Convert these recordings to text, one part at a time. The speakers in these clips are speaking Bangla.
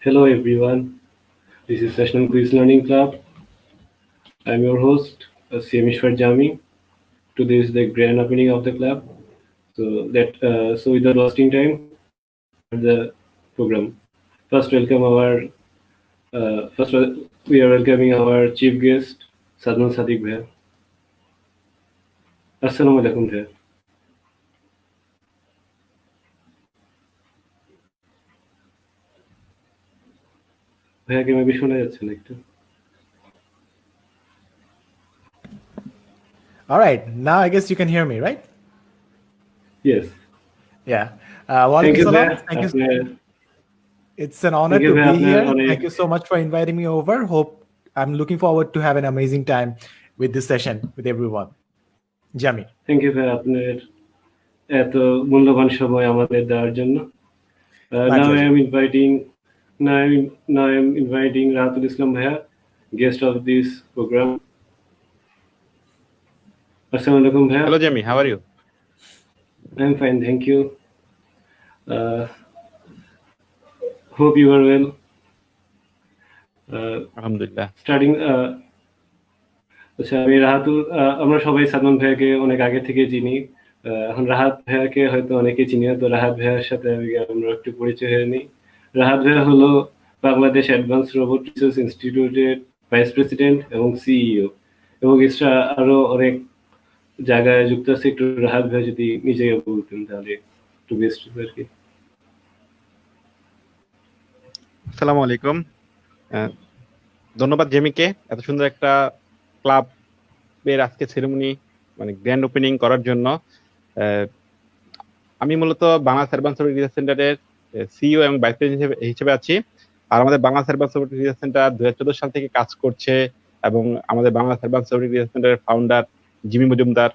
Hello everyone, this is Sessional Quiz Learning Club. I'm your host, Siamishwar Jami. Today is the grand opening of the club. So without wasting time, let's start the program. First, welcome our first we are welcoming our chief guest, Sadman Sadiq Bhai. Assalamu alaikum bhai. ভাইয়া কি মেবি শোনা যাচ্ছে না একটু? All right, now I guess you can hear me, right? Yes. Yeah. Thank you, Walaikum bhai. salam. Thank you. It's an honor Thank you, to bhai. be here. Apne- Thank you so much for inviting me over. I'm looking forward to have an amazing time with this session with everyone. Jami. Thank you ভাই আপনার এত মূল্যবান সময় আমাদের দেওয়ার জন্য। My Now I pleasure. am inviting Rahatul Islam Bhaiya, guest of this program. Assalamu alaikum Bhaiya. Hello, Jamie. How are you? I'm fine, thank you. Hope you are well. Alhamdulillah. Starting আচ্ছা আমি রাহাতুল আমরা সবাই সাদমান ভাইয়াকে অনেক আগে থেকে চিনি। এখন রাহাত ভাইয়াকে হয়তো অনেকে চিনি না, তো রাহাত ভাইয়ার সাথে আমরা একটু পরিচয় হয়ে নিই। রাহাত ভাইয়া হলো বাংলাদেশ অ্যাডভান্স রোবট রিসার্চ ইনস্টিটিউটের ভাইস প্রেসিডেন্ট এবং সিইও, এবং এক্সট্রা আরো অনেক জায়গায় যুক্ত আছে। একটু রাহাত ভাইয়া যদি নিজেকে বলতেন তাহলে একটু বেস্ট আর কি। আসসালামু আলাইকুম। ধন্যবাদ জেমিকে এত সুন্দর একটা ক্লাবের আজকে সেরেমনি মানে গ্র্যান্ড ওপেনিং করার জন্য। আমি মূলত বাংলাদেশ অ্যাডভান্স রোবট রিসার্চ সেন্টারের সিইও এবং ভাইস প্রেসিডেন্ট হিসেবে আছি। আর আমাদের Bangladesh advance robot research centre 2014 সাল থেকে কাজ করছে, এবং আমাদের বাংলাদেশ অ্যাডভান্স রোবট রিসার্চ সেন্টারের ফাউন্ডার জিমি মজুমদার,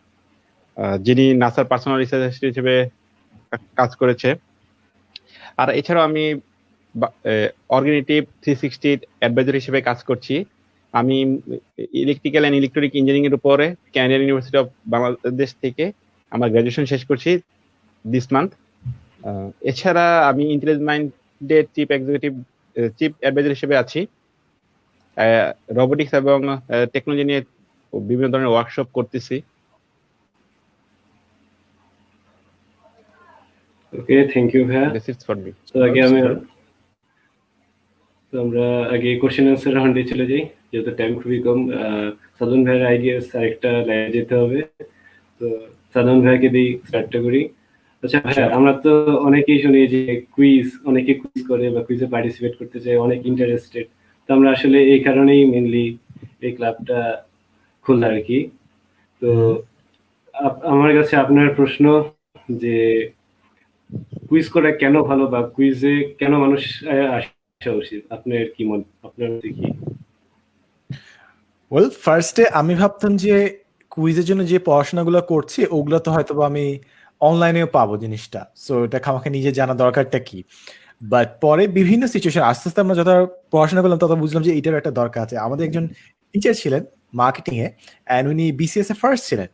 যিনি নাসার পার্সোনাল রিসার্চ অ্যাসিস্ট্যান্ট হিসেবে কাজ করেছে। আর এছাড়াও আমি অর্গানিটিভ 360 অ্যাডভাইজার হিসেবে কাজ করছি। আমি ইলেকট্রিক্যাল অ্যান্ড ইলেকট্রনিক ইঞ্জিনিয়ারিং এর উপরে ক্যানাডিয়ান ইউনিভার্সিটি অফ বাংলাদেশ থেকে আমার গ্রাজুয়েশন শেষ করছি দিস মান্থ। এছাড়া আমি ইন্টেলিজেন্ট মাইন্ডের চিফ অ্যাডভাইজার হিসেবে আছি। রোবোটিক্স এবং টেকনোলজি নিয়ে বিভিন্ন ধরনের ওয়ার্কশপ করতেছি। ওকে, থ্যাংক ইউ ভাইয়া। That's it for me. তো আমরা আগে কোশ্চেন অ্যান্সার রাউন্ডে চলে যাই, যেহেতু টাইম খুবই কম। সাদন ভাইয়ের আইডিয়াস আরেকটা লাইনে যেতে হবে, তো সাদন ভাইকে দিয়ে স্টার্টটা করি। আচ্ছা ভাইয়া, আমরা তো অনেকেই শুনি যে অনেকে কুইজ করে বা কুইজে পার্টিসিপেট করতে চায়, অনেক ইন্টারেস্টেড। তো আমরা আসলে এই কারণেই মেনলি এই ক্লাবটা খোলা আর কি। তো আমার কাছে আপনার প্রশ্ন যে কুইজ করা কেন ভালো, বা কুইজে কেন মানুষ আসা উচিত, আপনার কি আপনার কি? ওয়েল, ফার্স্টে আমি ভাবতাম যে কুইজের জন্য যে পড়াশোনাগুলো করছি ওগুলো তো হয়তো আমি অনলাইনেও পাবো জিনিসটা, সো এটা আমাকে নিজে জানা দরকারটা কি। বাট পরে বিভিন্ন সিচুয়েশন আস্তে আস্তে আমরা যত পড়াশোনা করলাম তত বুঝলাম যে এটার একটা দরকার আছে। আমাদের একজন টিচার ছিলেন মার্কেটিং এ, অ্যান্ড উনি বিসিএস এ ফার্স্ট ছিলেন।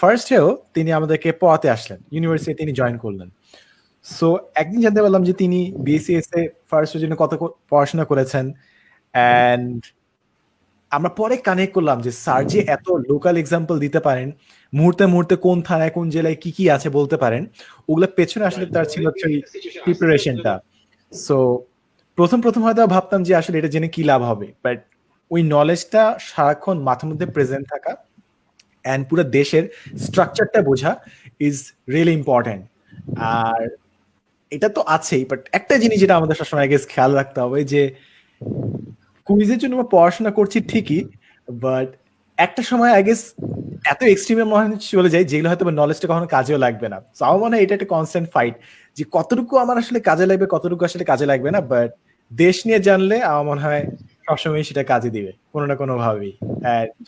ফার্স্টেও তিনি আমাদেরকে পড়াতে আসলেন, ইউনিভার্সিটি তিনি জয়েন করলেন। সো একদিন জানতে পারলাম যে তিনি বিসিএস এ ফার্স্টের জন্য কত পড়াশোনা করেছেন, অ্যান্ড আমরা পরে কানেক্ট করলাম যে স্যার যে এত লোকাল এক্সাম্পল দিতে পারেন, মুহূর্তে মুহূর্তে কোন থানায় কোন জেলায় কি কি আছে বলতে পারেন, ওগুলোর পেছনে আসলে তার ছিল প্রিপারেশনটা। সো প্রথম হয়তো ভাবতাম যে আসলে এটা জেনে কি লাভ হবে, বাট ওই নলেজটা সারাক্ষণ মাথার মধ্যে প্রেজেন্ট থাকা অ্যান্ড পুরো দেশের স্ট্রাকচারটা বোঝা ইজ রিয়েলি ইম্পর্টেন্ট। আর এটা তো আছেই, বাট একটা জিনিস যেটা আমাদের সবসময় খেয়াল রাখতে হবে যে কুইজের জন্য আমরা পড়াশোনা করছি ঠিকই, বাট একটা সময় এত এক্সট্রিমে মনে চলে যায় যেগুলো হয়তো নলেজটা কখনো কাজেও লাগবে না। তো আমার মনে হয় এটা একটা কনস্ট্যান্ট ফাইট যে কতটুকু আমার আসলে কাজে লাগবে, কতটুকু আসলে কাজে লাগবে না। বাট দেশ নিয়ে জানলে আমার মনে হয় সবসময় সেটা কাজে দিবে কোনো না কোনো ভাবেই।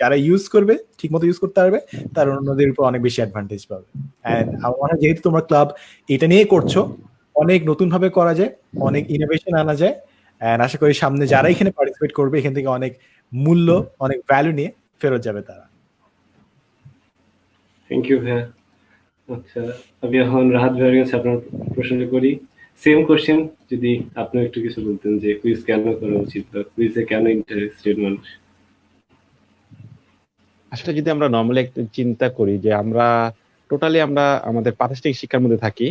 যারা ইউজ করবে, ঠিক মতো ইউজ করতে পারবে, তার অন্যদের উপর অনেক বেশি অ্যাডভান্টেজ পাবে। অ্যান্ড আমার মনে হয় যেহেতু তোমরা ক্লাব এটা নিয়ে করছো, অনেক নতুন ভাবে করা যায়, অনেক ইনোভেশন আনা যায়, এন্ড আশা করি সামনে যারা এখানে পার্টিসিপেট করবে এখান থেকে অনেক মূল্য, অনেক ভ্যালু নিয়ে ফেরত যাবে তারা। থ্যাংক ইউ ভাইয়া। আচ্ছা, আমি এখন রাহাত ভাইয়ের কাছে আপনার প্রশ্ন করি। সেম কোশ্চেন, যদি আপনি একটু কিছু বলতেন যে কুইজ কেন করা উচিত বা কুইজে কেন ইন্টারেস্টেড মানুষ। আসলে যদি আমরা নর্মালি একটু চিন্তা করি যে আমরা টোটালি আমরা আমাদের প্রাতিষ্ঠানিক শিক্ষার মধ্যে থাকি,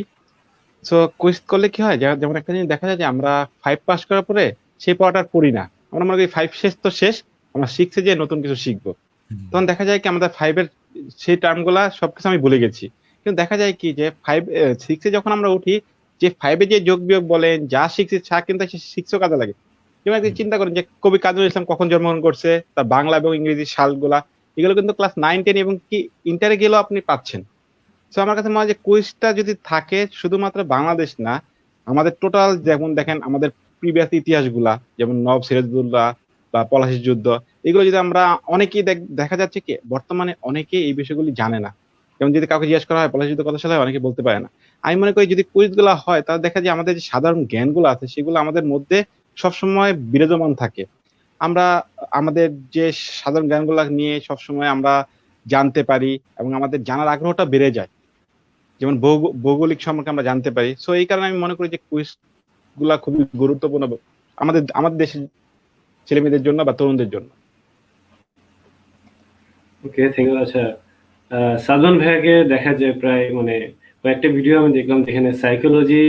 সো কুইজ করলে কি হয়, যেমন একটা জিনিস দেখা যায় যে আমরা 5 পাস করার পরে সেই পড়াটা আর পড়ি না, আমরা মনে করি 5 শেষ তো শেষ, আমরা 6-এ যে নতুন কিছু শিখবো। তখন দেখা যায় কি আমাদের 5-এর সেই টার্মগুলা সবকিছু আমি ভুলে গেছি। কিন্তু দেখা যায় কি যে 6-এ যখন আমরা উঠি, যে 5-এ যে যোগ বিয়োগ বলেন যা শিখছি তা কিন্তু 6-ও কাজে লাগে। যেমন একদিন চিন্তা করেন যে কবি কাজী নজরুল ইসলাম কখন জন্মগ্রহণ করছে, তার বাংলা এবং ইংরেজি সালগুলা, এগুলো কিন্তু ক্লাস 9-10 এবং কি ইন্টারে গেলেও আপনি পাচ্ছেন। তো আমার কাছে মনে হয় যে কুইজটা যদি থাকে, শুধুমাত্র বাংলাদেশ না, আমাদের টোটাল, যেমন দেখেন আমাদের প্রিভিয়াস ইতিহাসগুলা, যেমন নবাব সিরাজউদ্দৌলা বা পলাশীর যুদ্ধ, এগুলো যদি আমরা অনেকেই দেখা যাচ্ছে কি বর্তমানে অনেকেই এই বিষয়গুলি জানে না। যেমন যদি কাউকে জিজ্ঞেস করা হয় পলাশীর যুদ্ধ কত সালে হয়, অনেকে বলতে পারে না। আমি মনে করি যদি কুইজ গুলা হয়, তাহলে দেখা যায় আমাদের যে সাধারণ জ্ঞানগুলো আছে সেগুলো আমাদের মধ্যে সবসময় বিরাজমান থাকে। আমরা আমাদের যে সাধারণ জ্ঞানগুলা নিয়ে সবসময় আমরা জানতে পারি এবং আমাদের জানার আগ্রহটা বেড়ে যায়। যেমন ভৌগোলিক সম্পর্কে আমরা জানতে পারি। সো এই কারণে আমি মনে করি যে কুইজ গুলা খুবই গুরুত্বপূর্ণ আমাদের আমাদের দেশের ছেলে মেয়েদের জন্য বা তরুণদের জন্য। ওকে, থ্যাংক ইউ। আচ্ছা, সালমান ভাইয়াকে দেখা যায় প্রায় মানে কয়েকটা ভিডিও আমি দেখলাম যেখানে সাইকোলজি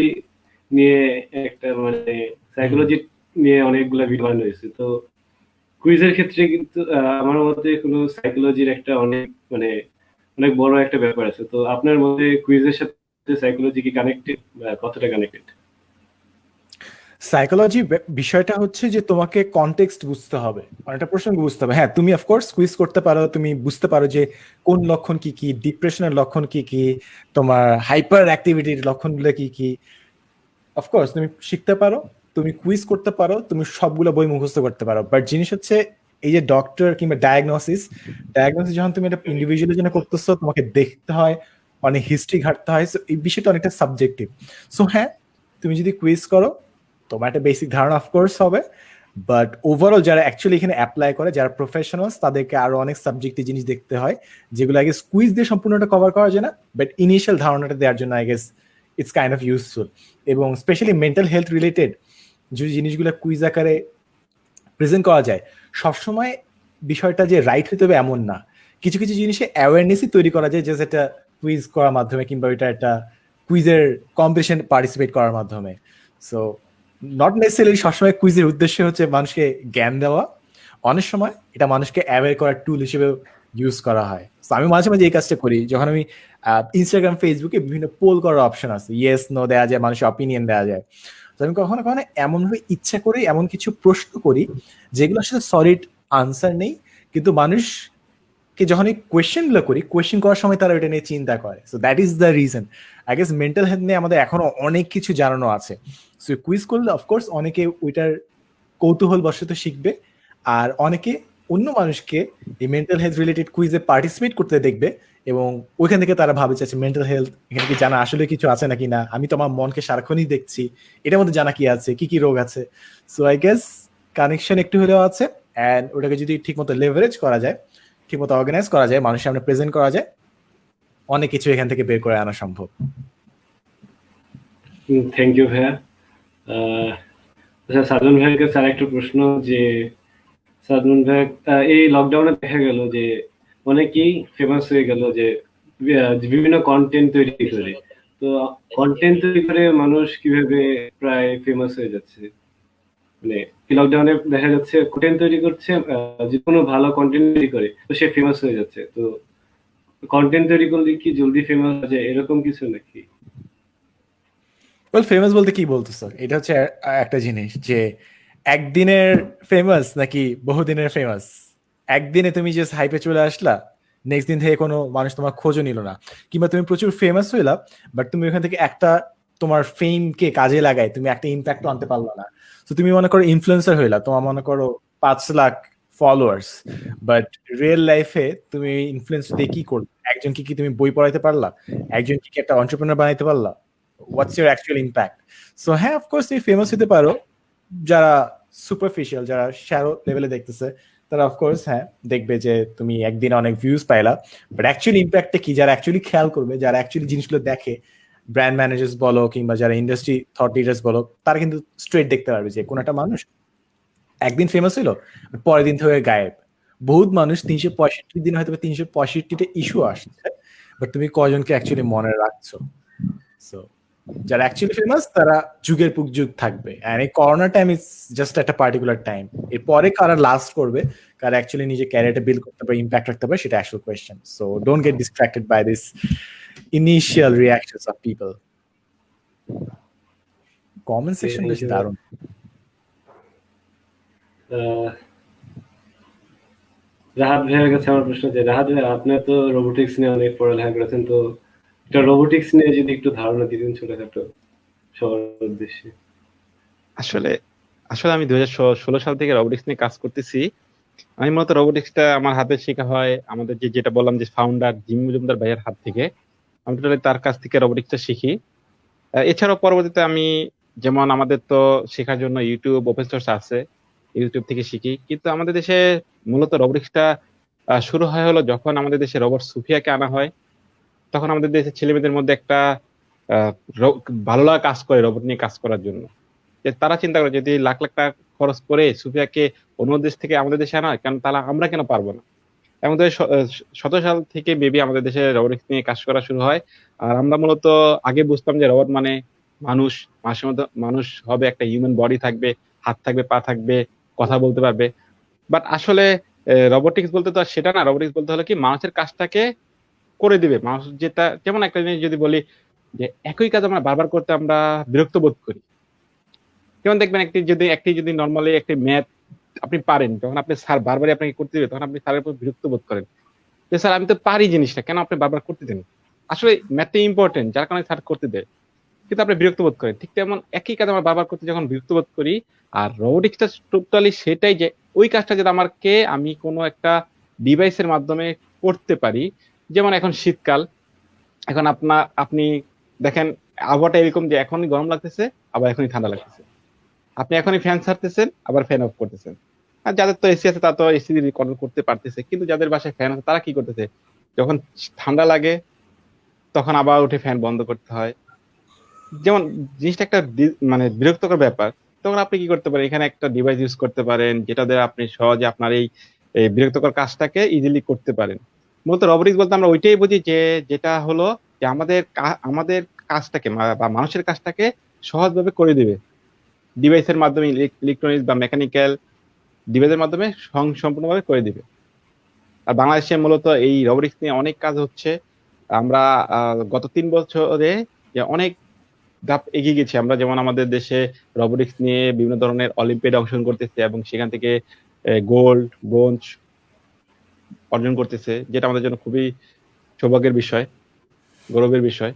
নিয়ে একটা মানে সাইকোলজি নিয়ে অনেকগুলা ভিডিও বানানো হয়েছে। তো কুইজের ক্ষেত্রে কিন্তু আমার মতে কোনো সাইকোলজির একটা অনেক মানে অনেক বড় একটা ব্যাপার আছে। তো আপনার মতে কুইজের সাথে সাইকোলজি কি কানেক্টেড বা কতটা কানেক্টেড? সাইকোলজি বিষয়টা হচ্ছে যে তোমাকে কনটেক্সট বুঝতে হবে, অনেকটা প্রসঙ্গ বুঝতে হবে। হ্যাঁ, তুমি অফকোর্স কুইজ করতে পারো, তুমি বুঝতে পারো যে কোন লক্ষণ কি কি, ডিপ্রেশনের লক্ষণ কি কি, তোমার হাইপার অ্যাক্টিভিটির লক্ষণগুলো কি কি, অফকোর্স তুমি শিখতে পারো, তুমি কুইজ করতে পারো, তুমি সবগুলো বই মুখস্থ করতে পারো। বাট জিনিস হচ্ছে এই যে ডক্টর কিংবা ডায়াগনোসিস যখন তুমি একটা ইন্ডিভিজুয়ালের জন্য করতেছো, তোমাকে দেখতে হয়, অনেক হিস্ট্রি ঘাটতে হয়। সো এই বিষয়টা অনেকটা সাবজেক্টিভ। সো হ্যাঁ, তুমি যদি কুইজ করো তোমার একটা বেসিক ধারণা অফকোর্স হবে, বাট ওভারঅল যারা অ্যাকচুয়ালি এখানে অ্যাপ্লাই করে, যারা প্রফেশনালস, তাদেরকে আরো অনেক সাবজেক্টিভ জিনিস দেখতে হয়, যেগুলো আগে কুইজ দিয়ে সম্পূর্ণটা কভার করা যায় না। বাট ইনিশিয়াল ধারণাটা দেওয়ার জন্য I guess it's kind of useful. এবং স্পেশালি মেন্টাল হেলথ রিলেটেড যে জিনিসগুলো কুইজ আকারে প্রেজেন্ট করা যায়, সবসময় বিষয়টা যে রাইট হতে হবে এমন না। কিছু কিছু জিনিসে অ্যাওয়ারনেসই তৈরি করা যায়, জাস্ট একটা কুইজ করার মাধ্যমে কিংবা এটা একটা কুইজের কম্পিটিশন পার্টিসিপেট করার মাধ্যমে। সো নট নেসেসারিলি সবসময় কুইজের উদ্দেশ্য হচ্ছে মানুষকে জ্ঞান দেওয়া, অনেক সময় এটা মানুষকে অ্যাওয়্যার করার টুল হিসেবে ইউজ করা হয়। তো আমি মাঝে মাঝে এই কাজটা করি, যখন আমি ইনস্টাগ্রাম ফেসবুকে বিভিন্ন পোল করার অপশন আছে, ইয়েস নো দেওয়া যায়, মানুষের অপিনিয়ন দেওয়া যায়। তো আমি কখনো কখনো এমনভাবে ইচ্ছা করে এমন কিছু প্রশ্ন করি যেগুলো আসলে সলিড আনসার নেই, কিন্তু মানুষকে যখন এই কোয়েশ্চেনগুলো করি, কোয়েশ্চেন করার সময় তারা এটা নিয়ে চিন্তা করে। So that is the reason. I guess mental health নিয়ে আমাদের এখনো অনেক কিছু জানানো আছে। সো কুইজ করলে অফকোর্স অনেকে ওইটার কৌতূহল বশত শিখবে, আর অনেকে অন্য মানুষকে এই মেন্টাল হেলথ রিলেটেড কুইজে পার্টিসিপেট করতে দেখবে, এবং ওইখান থেকে তারা ভাবে চাচ্ছে মেন্টাল হেলথ এখানে কি জানা আসলে কিছু আছে নাকি না, আমি তো আমার মনকে সারাক্ষণই দেখছি, এটার মধ্যে জানা কি আছে, কি কি রোগ আছে। সো আই গেস কানেকশন একটু হলেও আছে, অ্যান্ড ওটাকে যদি ঠিকমতো লেভারেজ করা যায়, ঠিকমতো অর্গানাইজ করা যায়, মানুষের সামনে প্রেজেন্ট করা যায়, অনেক কিছু এখান থেকে বের করে আনা সম্ভব। থ্যাংক ইউ ভাইয়া। আচ্ছা, সাদমান ভাইয়ের কাছে আরেকটা প্রশ্ন যে সাদমান ভাই এই লকডাউনে দেখা গেল যে অনেকেই ফেমাস হয়ে গেল যে বিভিন্ন কন্টেন্ট তৈরি করে। তো কন্টেন্ট তৈরি করে মানুষ কিভাবে প্রায় ফেমাস হয়ে যাচ্ছে, মানে এই লকডাউনে দেখা যাচ্ছে কন্টেন্ট তৈরি করছে, যে কোনো ভালো কন্টেন্ট তৈরি করে তো সে ফেমাস হয়ে যাচ্ছে। তো কন্টেন্ট তৈরি করলে কি জলদি ফেমাস হয়ে যায় এরকম কিছু নাকি? ওয়েল, ফেমাস বলতে কি বলতেছো? এটা হচ্ছে একটা জিনিস যে একদিনের ফেমাস নাকি বহুদিনের ফেমাস। একদিনে তুমি জাস্ট হাইপে চলে আসলা, নেক্সট দিন থেকে কোনো মানুষ তোমার খোঁজও নিল না, কিংবা তুমি প্রচুর ফেমাস হইলা বাট তুমি ওখান থেকে একটা তোমার ফেমকে কাজে লাগায় তুমি একটা ইম্প্যাক্ট আনতে পারলো না। তো তুমি মনে করো ইনফ্লুয়েন্সার হইলা, তোমার মনে করো 5 লাখ ফলোয়ার্স, বাট রিয়েল লাইফে তুমি ইনফ্লুয়েন্স দিয়ে কি করবে? একজনকে কি তুমি বই পড়াইতে পারলা? একজনকে কি একটা এন্টারপ্রেনার বানাইতে পারলা? What's your actual impact? So হ্যাঁ, অফকোর্স তুমি ফেমাস হতে পারো। যারা সুপারফিশিয়াল, যারা শ্যারো লেভেলে দেখতেছে, তারা অফকোর্স হ্যাঁ দেখবে যে তুমি একদিন অনেক ভিউজ পাইলা, বাট অ্যাকচুয়ালি ইম্প্যাক্টটা কি, যারা অ্যাকচুয়ালি খেয়াল করবে, যারা অ্যাকচুয়ালি জিনিসগুলো দেখে, ব্র্যান্ড ম্যানেজার্স বলো কিংবা যারা ইন্ডাস্ট্রি থট লিডার্স বলো, তারা কিন্তু স্ট্রেট দেখতে পারবে যে কোন একটা মানুষ একদিন ফেমাস হইলো, পরের দিন থেকে গায়েব। বহুত মানুষ 365 দিন হয়তো 365টা ইস্যু আসছে, বাট তুমি কয়জনকে অ্যাকচুয়ালি মনে রাখছো? সো যারা অ্যাকচুয়ালি ফেমাস তারা যুগের পর যুগ থাকবে, এন্ড এই করোনা টাইম ইজ জাস্ট একটা পার্টিকুলার টাইম। এরপরে কারা লাস্ট করবে, কারা অ্যাকচুয়ালি নিজের ক্যারিয়ারটা বিল্ড করতে পারে, ইম্প্যাক্ট রাখতে পারে, সেটা actual question. So don't get distracted by this initial reactions of people. Comment section বেশ দারুণ। রাহাত ভাইয়ের কাছে আমার প্রশ্ন, যে রাহাত ভাই আপনি তো রোবোটিক্স নিয়ে অনেক পড়ালেখা করেছেন, তো এটা রোবোটিক্স নিয়ে যদি একটু ধারণা দিতেন ছোটখাটো সবার উদ্দেশ্যে। আসলে আসলে আমি 2016 সাল থেকে রোবোটিক্স নিয়ে কাজ করতেছি। আমি মূলত রোবোটিক্সটা আমার হাতে শেখা হয় আমাদের যেটা বললাম যে ফাউন্ডার জিম মজুমদার ভাইয়ের হাত থেকে। আমি টোটালি তার কাছ থেকে রোবোটিক্সটা শিখি। এছাড়াও পরবর্তীতে আমি যেমন আমাদের তো শেখার জন্য ইউটিউব ওপেন সোর্স আছে, ইউটিউব থেকে শিখি। কিন্তু আমাদের দেশে মূলত রোবোটিক্সটা শুরু হয় হলো যখন আমাদের দেশে রোবট সুফিয়াকে আনা হয়। তখন আমাদের দেশের ছেলেমেয়েদের মধ্যে একটা ভালো লাগা কাজ করে রোবট নিয়ে কাজ করার জন্য। যে তারা চিন্তা করে যদি লাখ লাখ টাকা খরচ করে সুফিয়াকে অন্য দেশ থেকে আমাদের দেশে আনা হয়, কারণ তাহলে আমরা কেন পারবো না। এমন 2017 সাল থেকে বেবি আমাদের দেশে রোবোটিক্স নিয়ে কাজ করা শুরু হয়। আর আমরা মূলত আগে বুঝতাম যে রোবট মানে মানুষ, মাসের মধ্যে মানুষ হবে, একটা হিউম্যান বডি থাকবে, হাত থাকবে, পা থাকবে, কথা বলতে পারবে। বাট আসলে রোবোটিক্স বলতে তো আর সেটা না। রোবোটিক্স বলতে হলো কি মানুষের কাজটাকে করে দিবে। মানুষ যেটা, যেমন একটা জিনিস যদি বলি যে একই কাজ আমরা বারবার করতে আমরা বিরক্ত বোধ করি। যেমন দেখবেন একটি যদি নর্মালি একটি ম্যাথ আপনি পারেন, যখন আপনি স্যার বারবারই আপনাকে করতে দিবে, তখন আপনি স্যারের উপর বিরক্ত বোধ করেন যে স্যার আমি তো পারি জিনিসটা, কেন আপনি বারবার করতে দেন? আসলে ম্যাথটা ইম্পর্টেন্ট, যার কারণে স্যার করতে দেয়, কিন্তু আপনি বিরক্ত বোধ করেন। ঠিক তেমন একই কাজ আমরা বারবার করতে যখন বিরক্ত বোধ করি, আর রোবোটিক্সটা টোটালি সেটাই, যে ওই কাজটা যদি আমি কোনো একটা ডিভাইসের মাধ্যমে করতে পারি। যেমন এখন শীতকাল, এখন আপনি দেখেন আবহাওয়াটা এরকম যে এখনই গরম লাগতেছে, আবার এখনই ঠান্ডা লাগতেছে। আপনি এখনই ফ্যান ছাড়তেছেন, আবার ফ্যান অফ করতেছেন। আর যাদের তো এসি আছে তারা তো এসি কন্ট্রোল করতে পারতেছে, কিন্তু যাদের বাসায় ফ্যান আছে তারা কি করতেছে, যখন ঠান্ডা লাগে তখন আবার উঠে ফ্যান বন্ধ করতে হয়। যেমন জিনিসটা একটা মানে বিরক্তকর ব্যাপার। তখন আপনি কি করতে পারেন, এখানে একটা ডিভাইস ইউজ করতে পারেন যেটা দিয়ে আপনি সহজে আপনার এই বিরক্তকর কাজটাকে ইজিলি করতে পারেন। মূলত রোবোটিক্স বলতে আমরা ওইটাই বুঝি যে যেটা হলো যে আমাদের কাজটাকে বা মানুষের কাজটাকে সহজভাবে করে দিবে ডিভাইসের মাধ্যমে, ইলেকট্রনিক্স বা মেকানিক্যাল ডিভাইসের মাধ্যমে সম্পূর্ণভাবে করে দিবে। আর বাংলাদেশে মূলত এই রোবোটিক্স নিয়ে অনেক কাজ হচ্ছে। আমরা গত 3 বছরে যে অনেক ধাপ এগিয়ে গেছি আমরা। যেমন আমাদের দেশে রোবোটিক্স নিয়ে বিভিন্ন ধরনের অলিম্পিয়াডে অংশগ্রহণ করতেছে এবং সেখান থেকে গোল্ড, ব্রোঞ্জ অর্জন করতেছে, যেটা আমাদের জন্য খুবই সৌভাগ্যের বিষয়, গৌরবের বিষয়।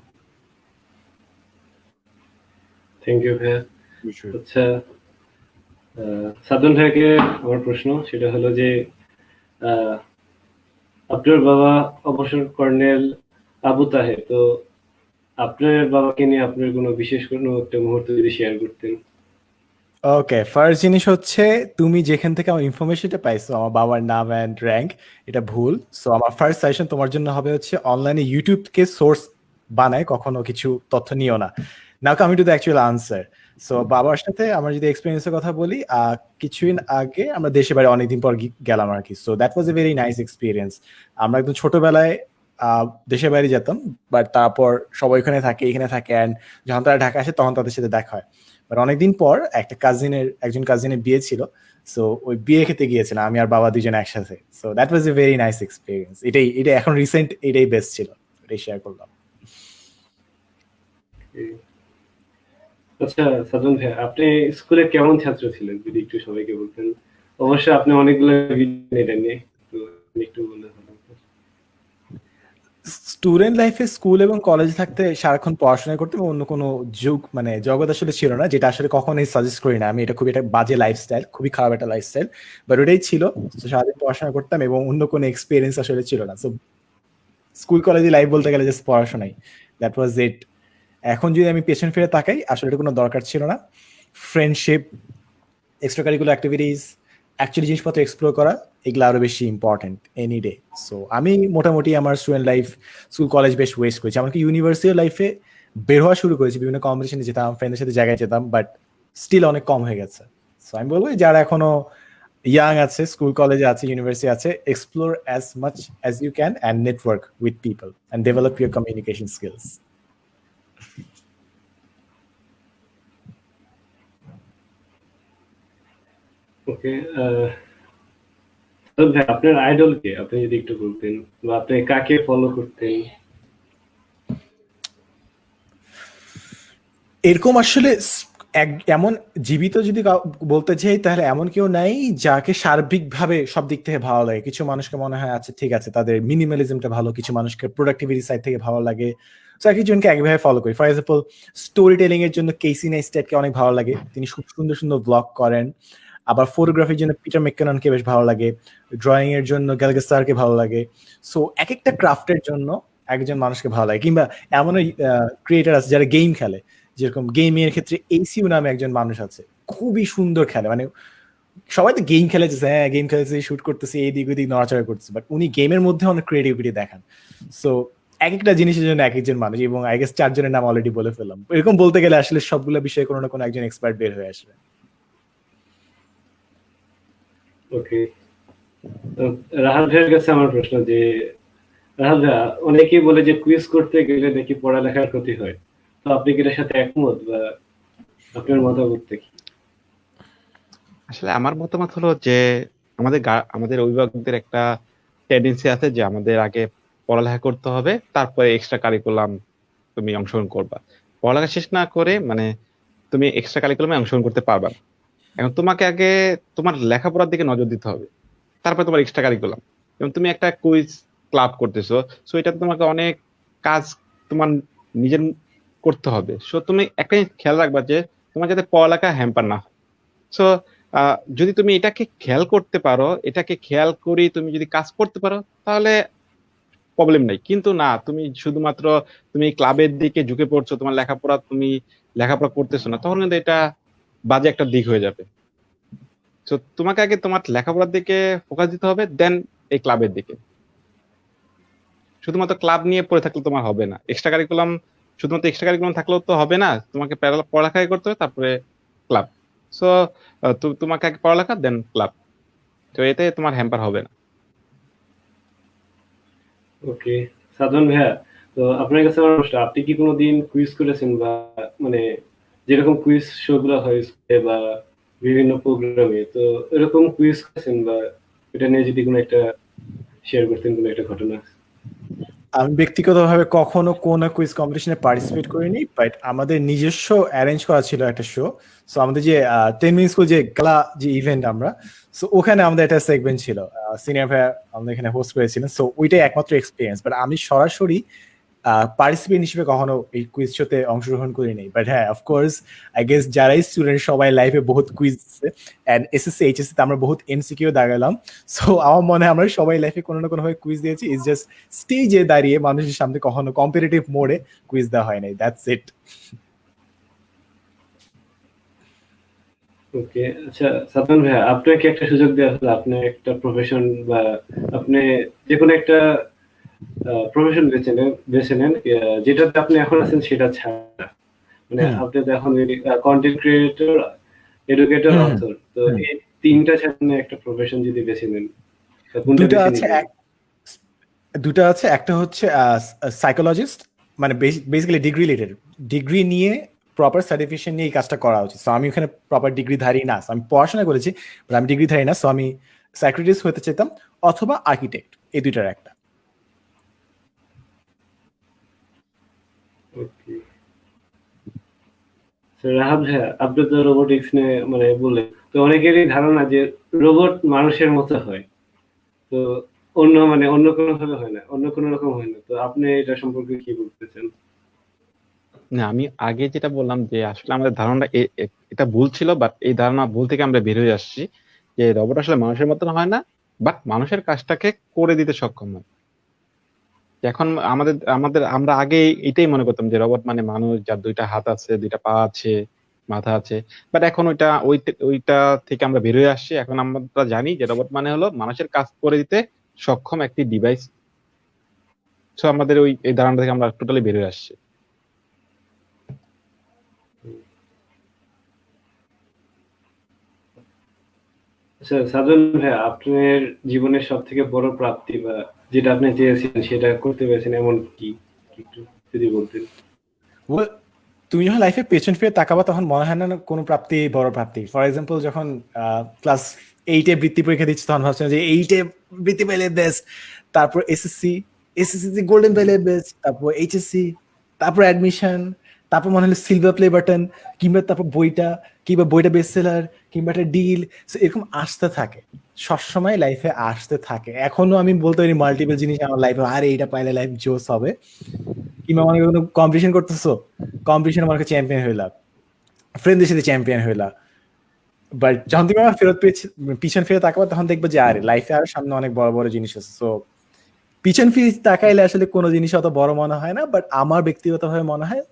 থ্যাংক ইউ ভাইয়া। আচ্ছা, সাদন ভাইকে আমার প্রশ্ন সেটা হলো যে আপনার বাবা অবসর কর্নেল আবু তাহের, তো আপনার বাবাকে নিয়ে আপনার কোনো বিশেষ কোনো একটা মুহূর্ত যদি শেয়ার করতেন। ওকে, ফার্স্ট জিনিস হচ্ছে তুমি যেখান থেকে আমার ইনফরমেশনটা পাইছো আমার বাবার নাম অ্যান্ড র্যাঙ্ক, এটা ভুল। সো আমার ফার্স্ট সাজেশন তোমার জন্য হবে হচ্ছে অনলাইনে ইউটিউবকে সোর্স বানায় কখনো কিছু তথ্য নিও না। নাও coming to the actual answer. So বাবার সাথে আমার যদি এক্সপিরিয়েন্সের কথা বলি, কিছুদিন আগে আমরা দেশে বাড়ি অনেকদিন পর গেলাম আর কি। So that was a very nice experience. আমরা একদম ছোটবেলায় দেশের বাইরে যেতাম, বাট তারপর সবাই ওখানে থাকে, এখানে থাকে, অ্যান্ড যখন তারা ঢাকা আসে তখন তাদের সাথে দেখা হয়। বাট অনেকদিন পর একজন কাজিনের বিয়ে ছিল, সো ওই বিয়ে খেতে গিয়েছিলাম আমি আর বাবা দুজন একসাথে। So that was a very nice experience. এটা এখন রিসেন্ট, এটাই বেস্ট ছিল, এটাই শেয়ার করলাম। আচ্ছা সাদন ভাই, আপনি স্কুলে কেমন ছাত্র ছিলেন যদি একটু সবাইকে বলতেন। অবশ্যই আপনি অনেকগুলো ভিডিও এটা নিয়ে, তো একটু বললে ভালো হতো। স্টুডেন্ট লাইফে স্কুল এবং কলেজে থাকতে সারাক্ষণ পড়াশোনা করতে অন্য কোনো জগৎ আসলে ছিল না, যেটা আসলে কখনোই সাজেস্ট করি না আমি। এটা খুবই একটা বাজে লাইফস্টাইল, খুবই খারাপ একটা লাইফস্টাইল, বাট ওটাই ছিল। সারাদিন পড়াশোনা করতাম এবং অন্য কোনো এক্সপিরিয়েন্স আসলে ছিল না। সো স্কুল কলেজে লাইফ বলতে গেলে জাস্ট পড়াশোনাই, দ্যাট ওয়াজ ইট। এখন যদি আমি পেছন ফিরে তাকাই, আসলে এটা কোনো দরকার ছিল না। Friendship, extra curricular activities, actually জিনিসপত্র এক্সপ্লোর করা, এগুলো আরো বেশি ইম্পর্টেন্ট এনি ডে। সো আমি মোটামুটি আমার স্টুডেন্ট লাইফ, স্কুল কলেজ বেশ ওয়েস্ট করেছি। এমনকি ইউনিভার্সিটি লাইফে বের হওয়া শুরু করেছি, বিভিন্ন কম্পিটিশনে যেতাম, ফ্রেন্ডের সাথে জায়গায় যেতাম, বাট স্টিল অনেক কম হয়ে গেছে। সো আমি বলবো যারা এখনো ইয়াং আছে, স্কুল কলেজে আছে, ইউনিভার্সিটি আছে, explore as much as you can and network with people and develop your communication skills. Okay, তো ভাই আপনার আইডল কে, আপনি যদি একটু বলতেন, বা আপনি কাকে ফলো করতেন? এরকম আসলে এমন জীবিত যদি বলতে চাই তাহলে এমন কেউ নাই যাকে সার্বিকভাবে সব দিক থেকে ভালো লাগে। কিছু মানুষকে মনে হয় আচ্ছা ঠিক আছে তাদের মিনিমালিজমটা ভালো, কিছু মানুষকে প্রোডাক্টিভিটি সাইড থেকে ভালো লাগে। সো এক একজনকে একভাবে ফলো করি। ফর এক্সাম্পল স্টোরি টেলিং এর জন্য কেসি নেইস্টেটকে অনেক ভালো লাগে, তিনি খুব সুন্দর সুন্দর ব্লগ করেন। আবার ফটোগ্রাফির জন্য পিটার ম্যাককেননকে বেশ ভালো লাগে, ড্রয়িং এর জন্য গ্যালগেসারকে ভালো লাগে। সো এক একটা ক্রাফটের জন্য একজন মানুষকে ভালো লাগে। কিংবা এমন ক্রিয়েটার আছে যারা গেম খেলে, যেরকম গেমিং এর ক্ষেত্রে এসিউ নামে একজন মানুষ আছে, খুবই সুন্দর খেলে। মানে সবাই তো গেম খেলেছে, হ্যাঁ গেম খেলেছে, শুট করতেছে, এদিক ওদিক নড়াচড়া করতেছে, বাট উনি গেমের মধ্যে অনেক ক্রিয়েটিভিটি দেখান। সো এক একটা জিনিসের জন্য এক একজন মানুষ, এবং আই গেস চারজনের নাম অলরেডি বলে ফেললাম। এরকম বলতে গেলে আসলে সবগুলো বিষয়ে কোনো না কোনো একজন এক্সপার্ট বের হয়ে আসবে। ওকে, রাহাত ভাইয়ের কাছে আমার প্রশ্ন যে, রাহাত ভাই, অনেকেই বলে যে কুইজ করতে গেলে নাকি পড়ালেখার ক্ষতি হয়, তো আপনি কি এটার সাথে একমত, বা আপনার মতামতটা কি? আসলে আমার মতামত হলো যে আমাদের অভিভাবকদের একটা টেন্ডেন্সি আছে যে আমাদের আগে পড়ালেখা করতে হবে, তারপরে এক্সট্রা কারিকুলাম তুমি অংশগ্রহণ করবা। পড়ালেখা শেষ না করে মানে তুমি এক্সট্রা কারিকুলামে অংশগ্রহণ করতে পারবা না। এখন তোমাকে আগে তোমার লেখাপড়ার দিকে নজর দিতে হবে, তারপরে তোমার এক্সট্রা কারিকুলাম। এবং তুমি একটা কুইজ ক্লাব করতেছো, সো এটা তোমাকে অনেক কাজ তোমার নিজের করতে হবে। সো তুমি একটা জিনিস খেয়াল রাখবা যে তোমার যাতে পড়ালেখা হ্যাম্পার না হয়। সো যদি তুমি এটাকে খেয়াল করতে পারো, এটাকে খেয়াল করি তুমি যদি কাজ করতে পারো, তাহলে প্রবলেম নাই। কিন্তু না, তুমি শুধুমাত্র তুমি ক্লাবের দিকে ঝুঁকে পড়ছো, তোমার তুমি লেখাপড়া করতেছো না, তখন কিন্তু এটা বাজে একটা দিক হয়ে যাবে। তো তোমাকে আগে তোমার লেখাপড়ার দিকে ফোকাস দিতে হবে, দেন এই ক্লাবের দিকে। শুধুমাত্র ক্লাব নিয়ে পড়ে থাকলে তোমার হবে না। শুধুমাত্র এক্সট্রা কারিকুলাম থাকলেও তো হবে না, তোমাকে পড়ালেখাই করতে হবে, তারপরে ক্লাব। সো তোমাকে আগে পড়ালেখা দেন ক্লাব, তো এতে তোমার হ্যাম্পার হবে না। ওকে, সাধন ভাইয়া, তো আপনার কাছে আমার প্রশ্ন, আপনি কি কোনোদিন কুইজ করেছেন, বা মানে যেরকম কুইজ শো গুলো হয় স্কুলে বা বিভিন্ন প্রোগ্রামে, তো এরকম কুইজ করেছেন, বা এটা নিয়ে যদি কোনো একটা শেয়ার করতেন, কোনো একটা ঘটনা? আমি ব্যক্তিগতভাবে কখনো কোনো কুইজ কম্পিটিশনে পার্টিসিপেট করিনি, বাট আমাদের নিজস্ব অ্যারেঞ্জ করা ছিল একটা শো। সো আমাদের যে 10 মিনিট স্কুল যে গালা যে ইভেন্ট আমরা, সো ওখানে আমাদের একটা সেগমেন্ট ছিল, সিনিয়র ভাইয়া আমাদের এখানে হোস্ট করেছিলেন। সো ওইটাই একমাত্র এক্সপিরিয়েন্স, বাট আমি সরাসরি পার্টিসিপেন্ট হিসেবে কখনো এই কুইজ শোতে অংশগ্রহণ করিনি। বাট হ্যাঁ, অফকোর্স আই গেস যারাই স্টুডেন্ট সবাই লাইফে বহুত কুইজ আছে, অ্যান্ড এসএসসি এইচএসসি তে আমরা বহুত এমসিকিউ দাঁড়ালাম। সো আমার মনে হয় আমরা সবাই লাইফে কোনো না কোনো ভাবে কুইজ দিয়েছি। ইটস জাস্ট স্টেজে দাঁড়িয়ে মানুষের সামনে কখনো কম্পিটিটিভ মোডে কুইজ দেওয়া হয় নাই, দ্যাটস ইট। ওকে, আচ্ছা সাধন ভাইয়া, আপনাকে একটা সুযোগ দেওয়া হলো, আপনি একটা প্রফেশন বা আপনি যে কোনো একটা প্রফেশন বেছে নেন, যেটাতে আপনি এখন আছেন সেটা ছাড়া, মানে আপনি তো এখন কন্টেন্ট ক্রিয়েটর, এডুকেটর, অথর, তো এই তিনটা ছাড়া আপনি একটা প্রফেশন যদি বেছে নেন, কোনটা দুটা বেছে আছে, নেবেন? দুটা আছে। একটা হচ্ছে সাইকোলজিস্ট, মানে বেসিক্যালি ডিগ্রি রিলেটেড, ডিগ্রি নিয়ে প্রপার সার্টিফিকেশন নিয়ে এই কাজটা করা উচিত। সো আমি ওখানে প্রপার ডিগ্রিধারী না, so আমি পড়াশোনা করেছি বাট আমি ডিগ্রিধারী না। সো আমি সাইকোলজিস্ট হতে চাইতাম, অথবা আর্কিটেক্ট, এই দুইটার একটা। ওকে, রাহাত ভাইয়া, আপনি তো রোবোটিক্স নিয়ে মানে বললেন, তো অনেকেরই ধারণা যে রোবট মানুষের মতো হয়, তো অন্য কোনো ভাবে হয় না, অন্য কোনো রকম হয় না, তো আপনি এটা সম্পর্কে কি বলতেছেন? না, আমি আগে যেটা বললাম যে আসলে আমাদের ধারণা এটা ভুল ছিল, বাট এই ধারণা ভুল থেকে আমরা বের হয়ে আসছি যে রোবট আসলে মানুষের মতন হয় না, বাট মানুষের কাজটাকে করে দিতে সক্ষম হয়। এখন আমাদের আমাদের আমরা আগে এটাই মনে করতাম যে রোবট মানে মানুষ, যার দুইটা হাত আছে, দুইটা পা আছে, মাথা আছে। বাট এখন ওইটা থেকে আমরা বের হয়ে আসছি। এখন আমরা জানি যে রোবট মানে হলো মানুষের কাজ করে দিতে সক্ষম একটি ডিভাইস। সো আমাদের এই ধারণা থেকে আমরা টোটালি বের হয়ে আসছি। আচ্ছা সাদন ভাই, আপনার জীবনের সব থেকে বড় প্রাপ্তি বা যেটা আপনি চেয়েছিলেন সেটা করতে পেরেছেন এমন কি, একটু যদি বলতেন। Well, তুমি যখন লাইফে পেছন ফিরে তাকাবা তখন মনে হয় না না কোনো প্রাপ্তি বড় প্রাপ্তি। ফর এক্সাম্পল যখন ক্লাস 8-এ বৃত্তি পরীক্ষা দিচ্ছি তখন ভাবছিলাম যে 8-এ বৃত্তি পেলে বেস্ট, তারপর এসএসসি গোল্ডেন পেলে বেস্ট, তারপর এইচএসসি, তারপর অ্যাডমিশন, তারপর মনে হলো সিলভার প্লে বাটন, কিংবা তারপর বইটা, কিংবা বইটা বেস্ট সেলার, কিংবা একটা ডিল। এরকম আসতে থাকে, সবসময় লাইফে আসতে থাকে। এখনো আমি বলতে পারি মাল্টিপল জিনিস আমার লাইফে, আরে এইটা পাইলে লাইফ জোস হবে। কিংবা মনে কোনো কম্পিটিশন করতেছো, কম্পিটিশন মনে চ্যাম্পিয়ন হইলা, ফ্রেন্ডদের সাথে চ্যাম্পিয়ন হইলা, বাট যখন তুমি আমার পিছন ফিরে তাকাবো তখন দেখবো যে আরে লাইফে আরো সামনে অনেক বড় বড় জিনিস আছে। সো পিছন ফিরে তাকাইলে আসলে কোনো জিনিস অত বড় মনে হয় না, বাট আমার ব্যক্তিগতভাবে মনে হয়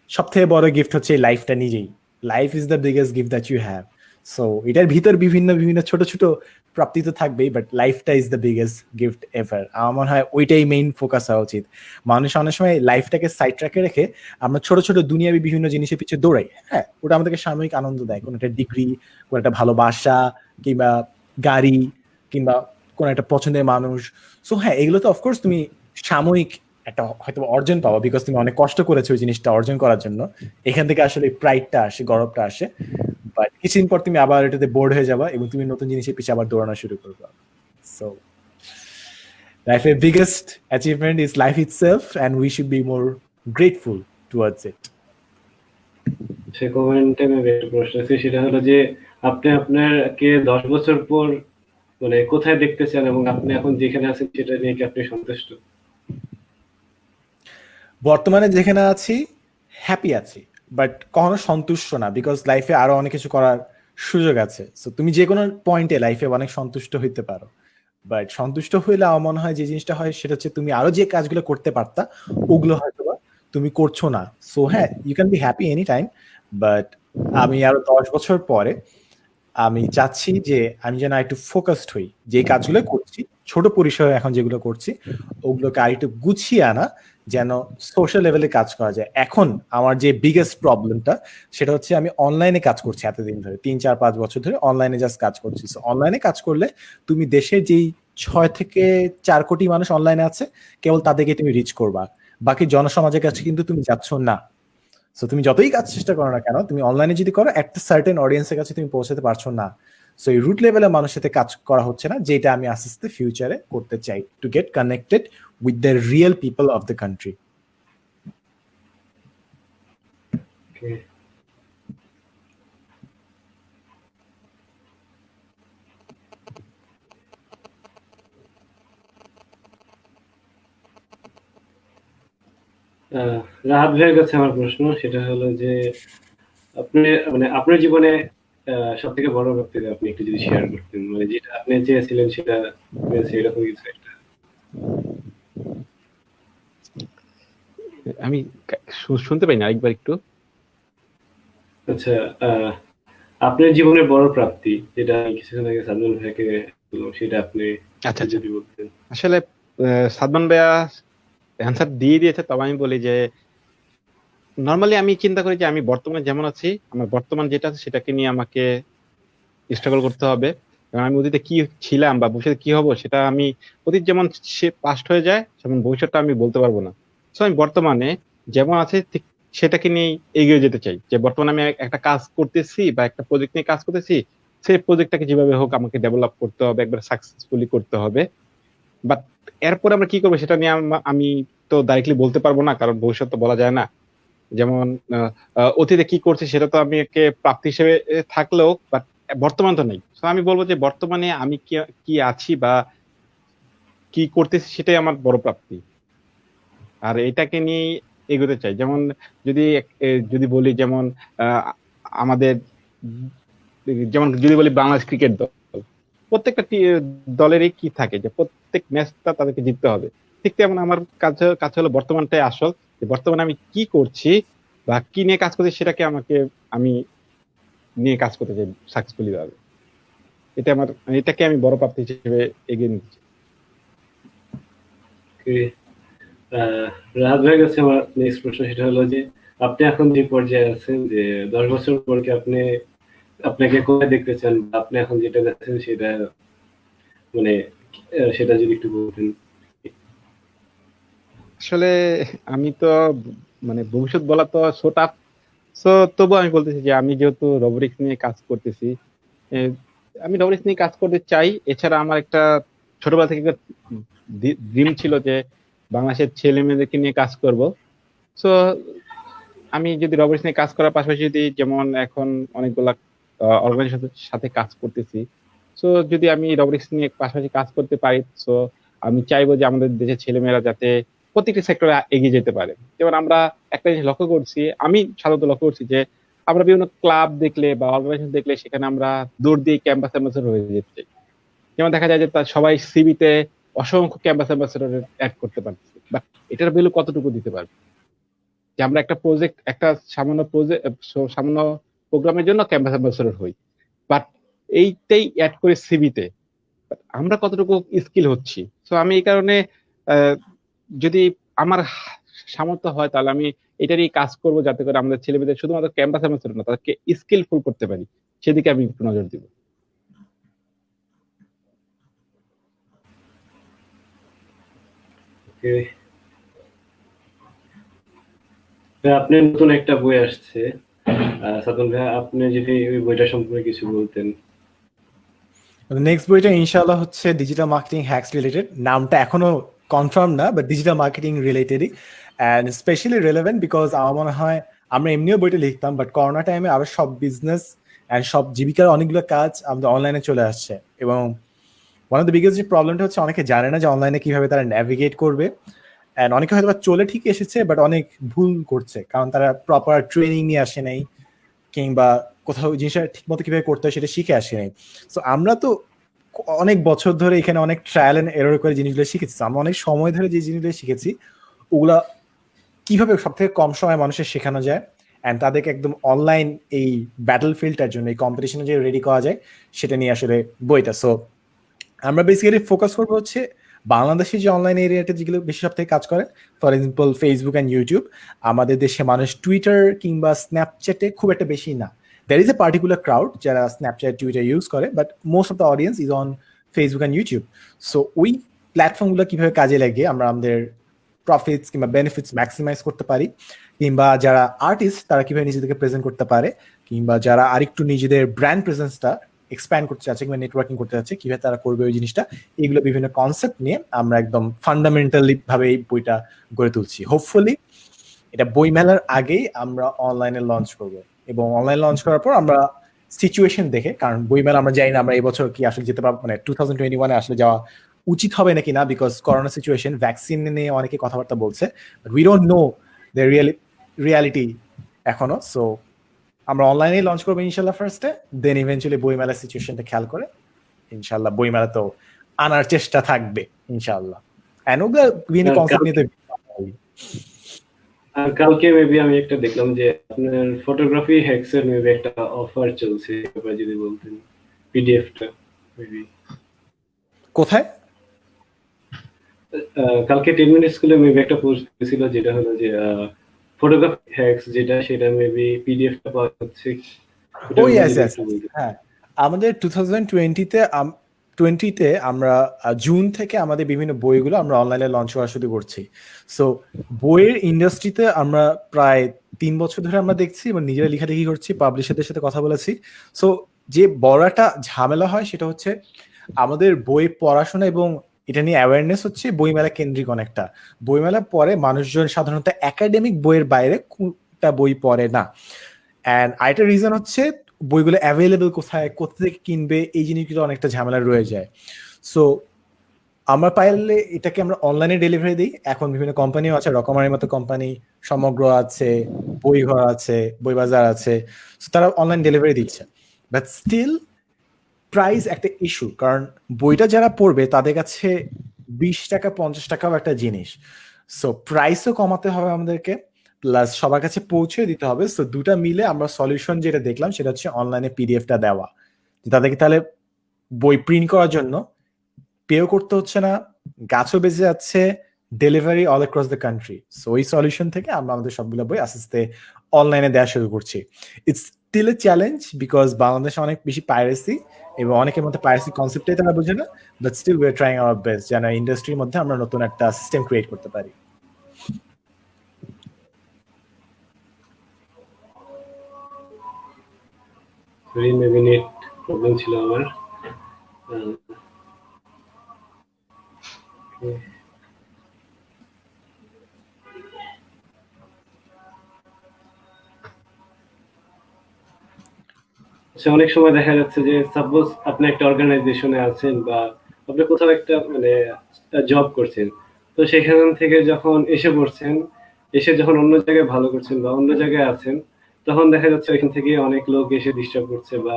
সব থেকে বড় গিফট হচ্ছে এই লাইফটা নিজেই। Life is the biggest gift that you have. So এটার ভিতর বিভিন্ন বিভিন্ন ছোট ছোট প্রাপ্তি তো থাকবেই, বাট লাইফটা is the biggest gift ever. আমার মনে হয় ওইটাই মেইন ফোকাস হওয়া উচিত। মানুষ অনেক সময় লাইফটাকে সাইড ট্র্যাকে রেখে আমরা ছোট ছোট দুনিয়াবি বিভিন্ন জিনিসের পিছিয়ে দৌড়াই। হ্যাঁ, ওটা আমাদেরকে সাময়িক আনন্দ দেয়, কোনো একটা ডিগ্রি, কোনো একটা ভালোবাসা, কিংবা গাড়ি, কিংবা কোনো একটা পছন্দের মানুষ। সো হ্যাঁ, এগুলো তো অফকোর্স তুমি সাময়িক একটা হয়তো অর্জন পাবো, বিকজ তুমি অনেক কষ্ট করেছো ওই জিনিসটা অর্জন করার জন্য। এখান থেকে আসলে প্রাইডটা আসে, গৌরবটা আসে। বাট কিছুদিন পর তুমি আবার এটাতে বোর্ড হয়ে যাবা এবং তুমি নতুন জিনিসের পিছিয়ে আবার দৌড়ানো শুরু করবে। সো লাইফের biggest achievement is life itself, and we should be more grateful towards it. Say কমেন্টে আমি একটা প্রশ্ন আছে, সেটা হলো যে আপনি আপনাকে 10 বছর পর মানে কোথায় দেখতে চান এবং আপনি এখন যেখানে আছেন সেটা নিয়ে কি আপনি সন্তুষ্ট? বর্তমানে যেখানে আছি হ্যাপি আছি, বাট কখনো সন্তুষ্ট না, বিকজ লাইফে আরো অনেক কিছু করার সুযোগ আছে। সো তুমি যে কোনো পয়েন্টে লাইফে অনেক সন্তুষ্ট হইতে পারো, বাট সন্তুষ্ট হইলে আমার মনে হয় যে জিনিসটা হয় সেটা হচ্ছে তুমি আরো যে কাজগুলো করতে পারতা ওগুলো হয়তো বা তুমি করছো না। সো হ্যাঁ, you can be happy any time, but আমি আরো 10 বছর পরে আমি চাচ্ছি যে আমি যেন একটু ফোকাসড হই, যে কাজগুলো করছি ছোট পরিসরে এখন যেগুলো করছি ওগুলোকে আর একটু গুছিয়ে আনা, যেন সোশ্যাল লেভেলে কাজ করা যায়। এখন আমার যে বিগেস্ট প্রবলেমটা সেটা হচ্ছে আমি অনলাইনে কাজ করছি এতদিন ধরে, 3-4-5 বছর ধরে অনলাইনে জাস্ট কাজ করছি। অনলাইনে কাজ করলে তুমি দেশের যেই 6 থেকে 4 কোটি মানুষ অনলাইনে আছে কেবল তাদেরকে তুমি রিচ করবা, বাকি জনসমাজের কাছে কিন্তু তুমি যাচ্ছ না। সো তুমি যতই কাজ চেষ্টা করো না কেন, তুমি অনলাইনে যদি করো একটা সার্টেন অডিয়েন্সের কাছে তুমি পৌঁছাতে পারছো না। সো এই রুট লেভেলে মানুষের সাথে কাজ করা হচ্ছে না, যেটা আমি আস্তে আস্তে ফিউচারে করতে চাই, to get connected with the real people of the country. Okay. Rahat ভাইয়ের কাছে আমার প্রশ্ন, সেটা হলো যে আপনি মানে আপনার জীবনে সব থেকে বড় ব্যক্তিকে আপনি একটু যদি শেয়ার করতেন, মানে যেটা আপনি চেয়েছিলেন সেটা পেয়েছে, এরকম কিছু একটা। আমি শুনতে পাই না, আরেকবার একটু। আচ্ছা, আপনার জীবনের বড় প্রাপ্তি যেটা আমি কিছুক্ষণ আগে সাদমান ভাইকে বললাম, সেটা আপনি আচ্ছা আচ্ছা, যদি বলতেন। আসলে সাদমান ভাইয়া অ্যান্সার দিয়ে দিয়েছে, তবে আমি বলি যে নর্মালি আমি চিন্তা করি যে আমি বর্তমানে যেমন আছি, আমার বর্তমান যেটা আছে সেটাকে নিয়ে আমাকে স্ট্রাগল করতে হবে। কারণ আমি অতীতে কি ছিলাম বা ভবিষ্যতে কি হব সেটা আমি, অতীত যেমন সে পাস্ট হয়ে যায় সেমন ভবিষ্যৎটা আমি বলতে পারবো না। তো আমি বর্তমানে যেমন আছে ঠিক সেটাকে নিয়ে এগিয়ে যেতে চাই। যে বর্তমানে আমি একটা কাজ করতেছি বা একটা প্রজেক্ট নিয়ে কাজ করতেছি, সেই প্রজেক্টটাকে যেভাবে হোক আমাকে ডেভেলপ করতে হবে, একবার সাকসেসফুলি করতে হবে। বাট এরপর আমরা কি করবো সেটা নিয়ে আমি তো ডাইরেক্টলি বলতে পারবো না, কারণ ভবিষ্যৎ তো বলা যায় না। যেমন অতীতে কি করছে সেটা তো আমি একে প্রাপ্তি হিসেবে থাকলেও, বাট বর্তমান তো নেই। তো আমি বলবো যে বর্তমানে আমি কি কি আছি বা কি করতেছি সেটাই আমার বড় প্রাপ্তি, আর এটাকে নিয়ে এগোতে চাই। যেমন যদি যদি বলি, যেমন আমাদের যেমন যদি বলি বাংলাদেশ ক্রিকেট দল, প্রত্যেকটা দলেরই কি থাকে যে প্রত্যেক ম্যাচটা তাদেরকে জিততে হবে। ঠিক তেমন আমার কাছে কাছে হলো বর্তমানটাই আসল, যে বর্তমানে আমি কি করছি বা কি নিয়ে কাজ করছি সেটাকে আমি নিয়ে কাজ করতে চাই সাকসেসফুলি ভাবে। এটাকে আমি বড় প্রাপ্তি হিসেবে এগিয়ে নিচ্ছি। রাহাত ভাইয়ের কাছে আমার নেক্সট প্রশ্ন, সেটা হলো যে আপনি এখন যে পর্যায়ে আছেন যে 10 বছর পর কি আপনাকে কোথায় দেখতে চান, বা আপনি এখন যেটা দেখছেন সেটা মানে সেটা যদি একটু বলতেন। আসলে আমি তো মানে ভবিষ্যৎ বলা তো সো টাফ। সো তবু আমি বলতেছি যে আমি যেহেতু রোবোটিক্স নিয়ে কাজ করতেছি, এ, আমি রোবোটিক্স নিয়ে কাজ করতে চাই। এছাড়া আমার একটা ছোটবেলা থেকে একটা ড্রিম ছিল যে বাংলাদেশের ছেলে মেয়েদেরকে নিয়ে কাজ করব। সো আমি যদি রোবোটিক্স নিয়ে কাজ করার পাশাপাশি যদি যেমন এখন অনেকগুলা অর্গানাইজেশনের সাথে কাজ করতেছি, সো যদি আমি রোবোটিক্স নিয়ে পাশাপাশি কাজ করতে পারি, সো আমি চাইবো যে আমাদের দেশের ছেলেমেয়েরা যাতে প্রত্যেকটি সেক্টরে এগিয়ে যেতে পারে। যেমন আমরা একটা জিনিস লক্ষ্য করছি, আমি সাধারণত লক্ষ্য করছি যে আমরা বিভিন্ন ক্লাব দেখলে বা অর্গানাইজেশন দেখলে সেখানে আমরা দৌড় দিয়ে ক্যাম্পাস অ্যাম্বাসেডর হয়ে যাচ্ছি। যেমন দেখা যায় যে তার সবাই সিভিতে অসংখ্য ক্যাম্পাস অ্যাম্বাসেডর অ্যাড করতে পারতেছে, বাট এটার ভ্যালু কতটুকু দিতে পারবে? যে আমরা একটা প্রজেক্ট, একটা সামান্য প্রোগ্রামের জন্য ক্যাম্পাস অ্যাম্বাসেডর হই, বাট এইটাই অ্যাড করে সিভিতে আমরা কতটুকু স্কিল হচ্ছি। তো আমি এই কারণে আহ, যদি আমার সামর্থ্য হয় তাহলে আমি এটারই কাজ করব, যাতে করে আমাদের ছেলেমেয়েদের শুধুমাত্র ক্যাম্পাস অ্যাম্বাসেডর না, তাদেরকে স্কিলফুল করতে পারি। সেদিকে আমি একটু নজর দিব। Okay. আপনার নতুন একটা বই আসছে, সাদন ভাই, আপনি যদি ওই বইটা সম্পর্কে কিছু বলতেন। নেক্সট বইটা ইনশাআল্লাহ হচ্ছে ডিজিটাল মার্কেটিং হ্যাক্স রিলেটেড। নামটা এখনো কনফার্ম না, বাট ডিজিটাল মার্কেটিং রিলেটেডই, অ্যান্ড স্পেশালি রেলেভেন্ট বিকজ আমার মনে হয় আমরা এমনিও বইটা লিখতাম, বাট করোনা টাইমে আরো সব বিজনেস অ্যান্ড সব জীবিকার অনেকগুলো কাজ আমাদের অনলাইনে চলে আসছে। এবং ওয়ান অফ দ্য বিগেস্ট যে প্রবলেমটা হচ্ছে অনেকে জানে না যে অনলাইনে কিভাবে তারা ন্যাভিগেট করবে, অ্যান্ড অনেকে হয়তো চলে ঠিক এসেছে বাট অনেক ভুল করছে, কারণ তারা প্রপার ট্রেনিং নিয়ে আসে নাই, কিংবা কোথাও জিনিসটা ঠিক মতো কিভাবে করতে হয় সেটা শিখে আসে নাই। সো আমরা তো অনেক বছর ধরে এখানে অনেক ট্রায়াল এন্ড এরর করে জিনিসগুলো শিখেছি। আমরা অনেক সময় ধরে যে জিনিসগুলো শিখেছি ওগুলা কিভাবে সব থেকে কম সময় মানুষের শেখানো যায়, অ্যান্ড তাদেরকে একদম অনলাইন এই ব্যাটল ফিল্ডটার জন্য, এই কম্পিটিশনে যে রেডি করা যায় সেটা নিয়ে আসলে বইটা। সো আমরা বেসিক্যালি ফোকাস করবো হচ্ছে বাংলাদেশে যে অনলাইন এরিয়াতে যেগুলো বেশি সব থেকে কাজ করে, for example Facebook and YouTube. আমাদের দেশে মানুষ টুইটার কিংবা স্ন্যাপচ্যাটে খুব একটা বেশি না। There is a particular crowd যারা স্ন্যাপচ্যাট টুইটার ইউজ করে, but most of the audience is on Facebook and YouTube. So ওই প্ল্যাটফর্মগুলো কিভাবে কাজে লাগিয়ে আমরা আমাদের প্রফিটস কিংবা বেনিফিটস ম্যাক্সিমাইজ করতে পারি, কিংবা যারা আর্টিস্ট তারা কিভাবে নিজেদেরকে প্রেজেন্ট করতে পারে, কিংবা যারা আরেকটু নিজেদের ব্র্যান্ড প্রেজেন্সটা এক্সপ্যান্ড করতে চাচ্ছে কিংবা নেটওয়ার্কিং করতে চাচ্ছে, কিভাবে তারা করবে ওই জিনিসটা, এগুলো বিভিন্ন কনসেপ্ট নিয়ে আমরা একদম ফান্ডামেন্টালি ভাবে এই বইটা গড়ে তুলছি। হোপফুলি এটা বই মেলার আগেই আমরা অনলাইনে লঞ্চ করব, এবং অনলাইন লঞ্চ করার পর আমরা সিচুয়েশন দেখে, কারণ বই মেলা আমরা জানি না আমরা এই বছর কি আসলে যেতে পারবো, মানে 2021 আসলে যাওয়া উচিত হবে নাকি না, বিকজ করোনা সিচুয়েশন, ভ্যাকসিন নিয়ে অনেকে কথাবার্তা বলছে, but we don't know the reality এখনো। সো আমরা অনলাইনে লঞ্চ করবো ইনশাল্লাহ ফার্স্টে, দেন ইভেন্চুয়ালি বইমেলার সিচুয়েশনটা খেয়াল করে ইনশাল্লাহ বইমেলা তো আনার চেষ্টা থাকবে ইনশাল্লাহ। এন্ড ওগুলো বিভিন্ন কনসেপ্ট নিয়ে তো আর কালকে মেবি আমি একটা দেখলাম যে আপনার ফটোগ্রাফি হ্যাক্স এর মেবি একটা অফার চলছে, এবার যদি বলতেন পিডিএফটা মেবি। কোথায়? কালকে 10 মিনিট স্কুলে মেবি একটা পোস্ট ছিল, যেটা হলো যে ফটোগ্রাফি হ্যাক্স যেটা, সেটা মেবি পিডিএফটা পাওয়া যাচ্ছে। ও ইয়েস ইয়েস, হ্যাঁ। আমাদের 2020-তে আমরা জুন থেকে আমাদের বিভিন্ন বইগুলো আমরা অনলাইনে লঞ্চ করা শুরু করছি। সো বইয়ের ইন্ডাস্ট্রিতে আমরা প্রায় 3 বছর ধরে আমরা দেখছি এবং নিজেরা লেখালেখি করছি, পাবলিশারদের সাথে কথা বলেছি। সো যে বড় একটা ঝামেলা হয় সেটা হচ্ছে আমাদের বই পড়াশোনা এবং এটা নিয়ে অ্যাওয়ারনেস হচ্ছে বইমেলা কেন্দ্রিক অনেকটা। বইমেলা পরে মানুষজন সাধারণত একাডেমিক বইয়ের বাইরে কোনটা বই পড়ে না, অ্যান্ড আরেকটা রিজন হচ্ছে বইগুলো অ্যাভেলেবল কোথায়, কোথা থেকে কিনবে, এই জিনিসগুলো অনেকটা ঝামেলা রয়ে যায়। সো আমরা পাইলে এটাকে আমরা অনলাইনে ডেলিভারি দিই। এখন বিভিন্ন কোম্পানিও আছে, রকমারির মতো কোম্পানি, সমগ্র আছে, বইঘর আছে, বইবাজার আছে, তারা অনলাইন ডেলিভারি দিচ্ছে। বাট স্টিল প্রাইস একটা ইস্যু, কারণ বইটা যারা পড়বে তাদের কাছে 20 টাকা 50 টাকাও একটা জিনিস। সো প্রাইসও কমাতে হবে আমাদেরকে, প্লাস সবার কাছে পৌঁছে দিতে হবে। সো দুটা মিলে আমরা সলিউশন যেটা দেখলাম সেটা হচ্ছে অনলাইনে পিডিএফটা দেওয়া, তাদেরকে তাহলে বই প্রিন্ট করার জন্য পেও করতে হচ্ছে না, গাছও বেঁচে যাচ্ছে, delivery all across the country. So ওই সলিউশন থেকে আমরা আমাদের সবগুলো বই আস্তে আস্তে অনলাইনে দেওয়া শুরু করছি। It's still a challenge because বাংলাদেশে অনেক বেশি পাইরেসি এবং অনেকের মধ্যে পাইরেসি কনসেপ্টটাই তারা বুঝে না, but still we are trying our best যেন ইন্ডাস্ট্রির মধ্যে আমরা নতুন একটা সিস্টেম ক্রিয়েট করতে পারি। মেবি নেট প্রবলেম ছিল আমার। অনেক সময় দেখা যাচ্ছে যে সাপোজ আপনি একটা অর্গানাইজেশনে আছেন বা আপনি কোথাও একটা মানে জব করছেন, তো সেখান থেকে যখন এসে পড়ছেন, এসে যখন অন্য জায়গায় ভালো করছেন বা অন্য জায়গায় আছেন, তখন দেখা যাচ্ছে ওইখান থেকে অনেক লোক এসে ডিস্টার্ব করছে বা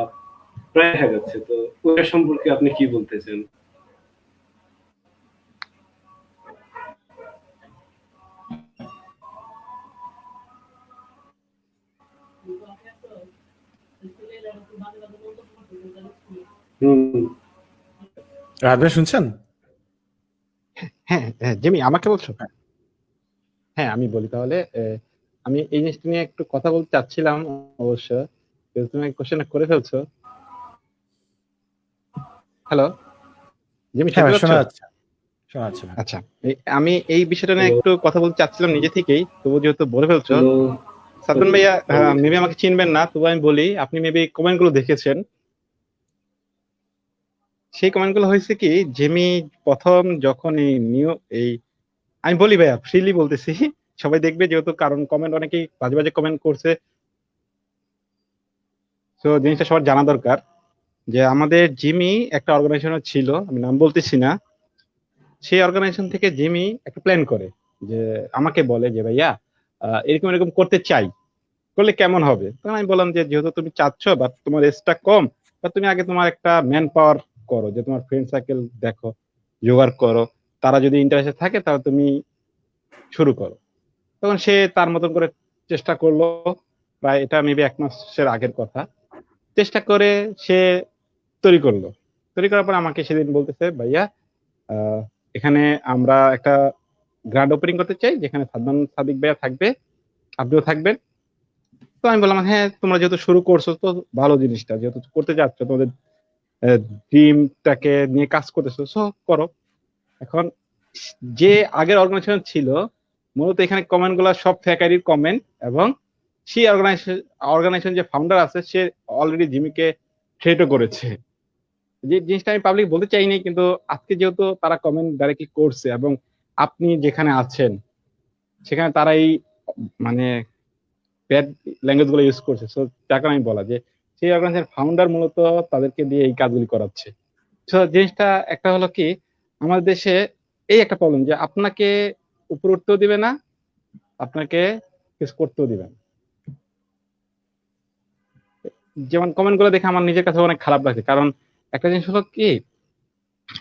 প্রায় দেখা যাচ্ছে। তো ওটা সম্পর্কে আপনি কি বলতে চান? রাহাত ভাই শুনছেন? হ্যাঁ হ্যাঁ জিমি, আমাকে বলছো? হ্যাঁ আমি বলি তাহলে। আমি এই জিনিসটা নিয়ে একটু কথা বলতে চাচ্ছিলাম অবশ্য, কিন্তু তুমি কোশ্চেন করে ফেলছো। হ্যালো জিমি, হ্যাঁ শুনতে ভাই, পাচ্ছ? শোনা যাচ্ছে, শোনা যাচ্ছে ভাই। আচ্ছা, আমি এই বিষয়টা নিয়ে একটু কথা বলতে চাচ্ছিলাম নিজে থেকেই, তবু যেহেতু বলে ফেলছো। সাদমান ভাইয়া মেবি আমাকে চিনবেন না, তবু আমি বলি, আপনি মেবি কমেন্ট গুলো দেখেছেন। সেই কমেন্ট গুলো হয়েছে কি, জেমি প্রথম যখন এই আমি বলি ভাইয়া, ফ্রিলি বলতেছি, সবাই দেখবে যেহেতু, কারণ কমেন্ট অনেকেই বাজে বাজে কমেন্ট করছে, তো জিনিসটা সবার জানা দরকার যে আমাদের জিমি একটা অর্গানাইজেশন ছিল, আমি নাম বলতেছি না, সেই অর্গানাইজেশন থেকে জিমি একটা প্ল্যান করে, যে আমাকে বলে যে ভাইয়া এরকম এরকম করতে চাই, করলে কেমন হবে। তখন আমি বললাম যে যেহেতু তুমি চাচ্ছ বা তোমার এজটা কম, বা তুমি আগে তোমার একটা ম্যান পাওয়ার করো, যে তোমার ফ্রেন্ড সার্কেল দেখো, জোগাড় করো, তারা যদি ইন্টারেস্টেড থাকে তাহলে তুমি শুরু করো। তখন সে তার মতন করে চেষ্টা করলো, প্রায় এটা মেবি 1 মাসের আগের কথা। চেষ্টা করে সে তৈরি করলো, তৈরি করার পর আমাকে সেদিন বলতেছে, ভাইয়া এখানে আমরা একটা গ্র্যান্ড ওপেনিং করতে চাই, যেখানে সাদমান সাদিক ভাইয়া থাকবে, আপনিও থাকবেন। তো আমি বললাম, হ্যাঁ তোমরা যেহেতু শুরু করছো তো ভালো, জিনিসটা যেহেতু করতে যাচ্ছ, তোমাদের ড্রিমটাকে নিয়ে কাজ করতেছো, সো করো। এখন যে আগের অর্গানাইজেশন ছিল, মূলত এখানে কমেন্ট গুলা সব ফ্যাকারির কমেন্ট, এবং সেই অর্গানাইজেশন যে ফাউন্ডার আছে, সে অলরেডি জিমিকে থ্রেটও করেছে। যে জিনিসটা আমি পাবলিক বলতে চাইনি, কিন্তু আজকে যেহেতু তারা কমেন্ট ডাইরেক্টলি করছে, এবং আপনি যেখানে আছেন সেখানে তারা এই মানে ব্যাড ল্যাঙ্গুয়েজ গুলো ইউজ করছে, সো যার কারণে আমি বলা যে সেই অর্গানাইজেশন ফাউন্ডার মূলত তাদেরকে দিয়ে এই কাজগুলি করাচ্ছে। তো জিনিসটা একটা হলো কি, আমাদের দেশে এই একটা প্রবলেম যে আপনাকে উপরে উঠতেও দিবে না, আপনাকে কিছু করতেও দিবে না। যেমন কমেন্ট গুলো দেখে আমার নিজের কাছে অনেক খারাপ লাগছে, কারণ একটা জিনিস হলো কি,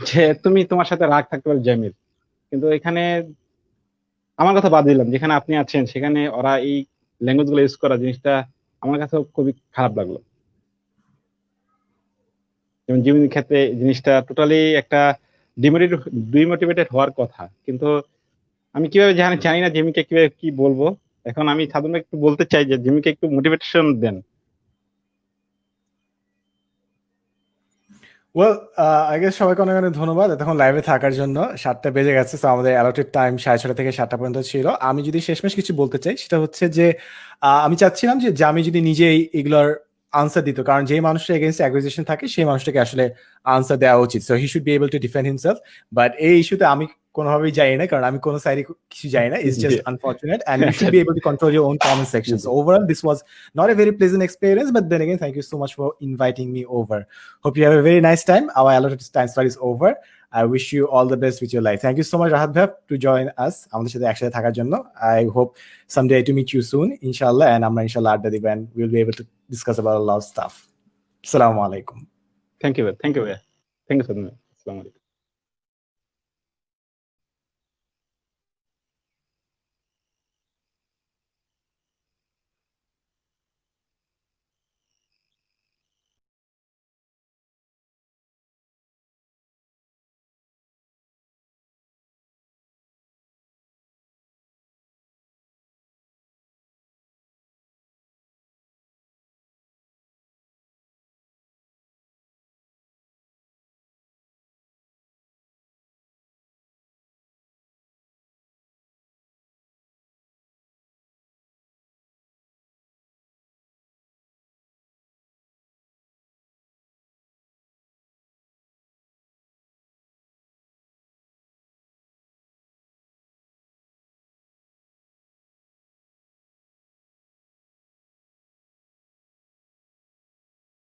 যে তুমি তোমার সাথে রাগ থাকতে পারে জ্যামির, কিন্তু এখানে আমার কথা বাদ দিলাম, যেখানে আপনি আছেন সেখানে ওরা এই ল্যাঙ্গুয়েজ গুলো ইউজ করা, জিনিসটা আমার কাছে খুবই খারাপ লাগলো। যেমন জিমির ক্ষেত্রে জিনিসটা টোটালি একটা ডিমোটিভেটেড হওয়ার কথা, কিন্তু আমি কিভাবে জানি জানি না জিমিকে কিভাবে কি বলবো। এখন আমি সাধারণত একটু বলতে চাই যে জিমিকে একটু মোটিভেশন দেন। ওয়েল, আই গেস সবাইকে অনেক অনেক ধন্যবাদ এতক্ষণ লাইভে থাকার জন্য। 7টা বেজে গেছে, তো আমাদের অ্যালটেড টাইম 6:30 থেকে 7টা পর্যন্ত ছিল। আমি যদি শেষমেশ কিছু বলতে চাই, সেটা হচ্ছে যে আমি চাচ্ছিলাম যে জামি যদি নিজেই এগুলোর আনসার দিত, কারণ যে মানুষটা এগেইনস্ট অ্যাকুইজিশন থাকে সেই মানুষটাকে আসলে আনসার দেওয়া উচিত। So he should be able to defend himself. But এই ইস্যুতে আমি কোনোভাবেই যাই না, কারণ আমি কোনো সাইডে কিছু যাই না। It's just unfortunate, and you should be able to control your own comment section. So overall this was not a very pleasant experience, but then again, thank you so much for inviting me over. Hope you have a very nice time. Our allotted time slot is over. I wish you all the best with your life. Thank you so much, Rahat Bhai, to join us. আমাদের সাথে একসাথে থাকার জন্য। I hope someday to meet you soon, inshallah, and আমরা inshallah আড্ডা দিব, and we'll be able to discuss about a lot of stuff. Assalamu alaikum. Thank you, thank you, thank you, আসসালামু আলাইকুম।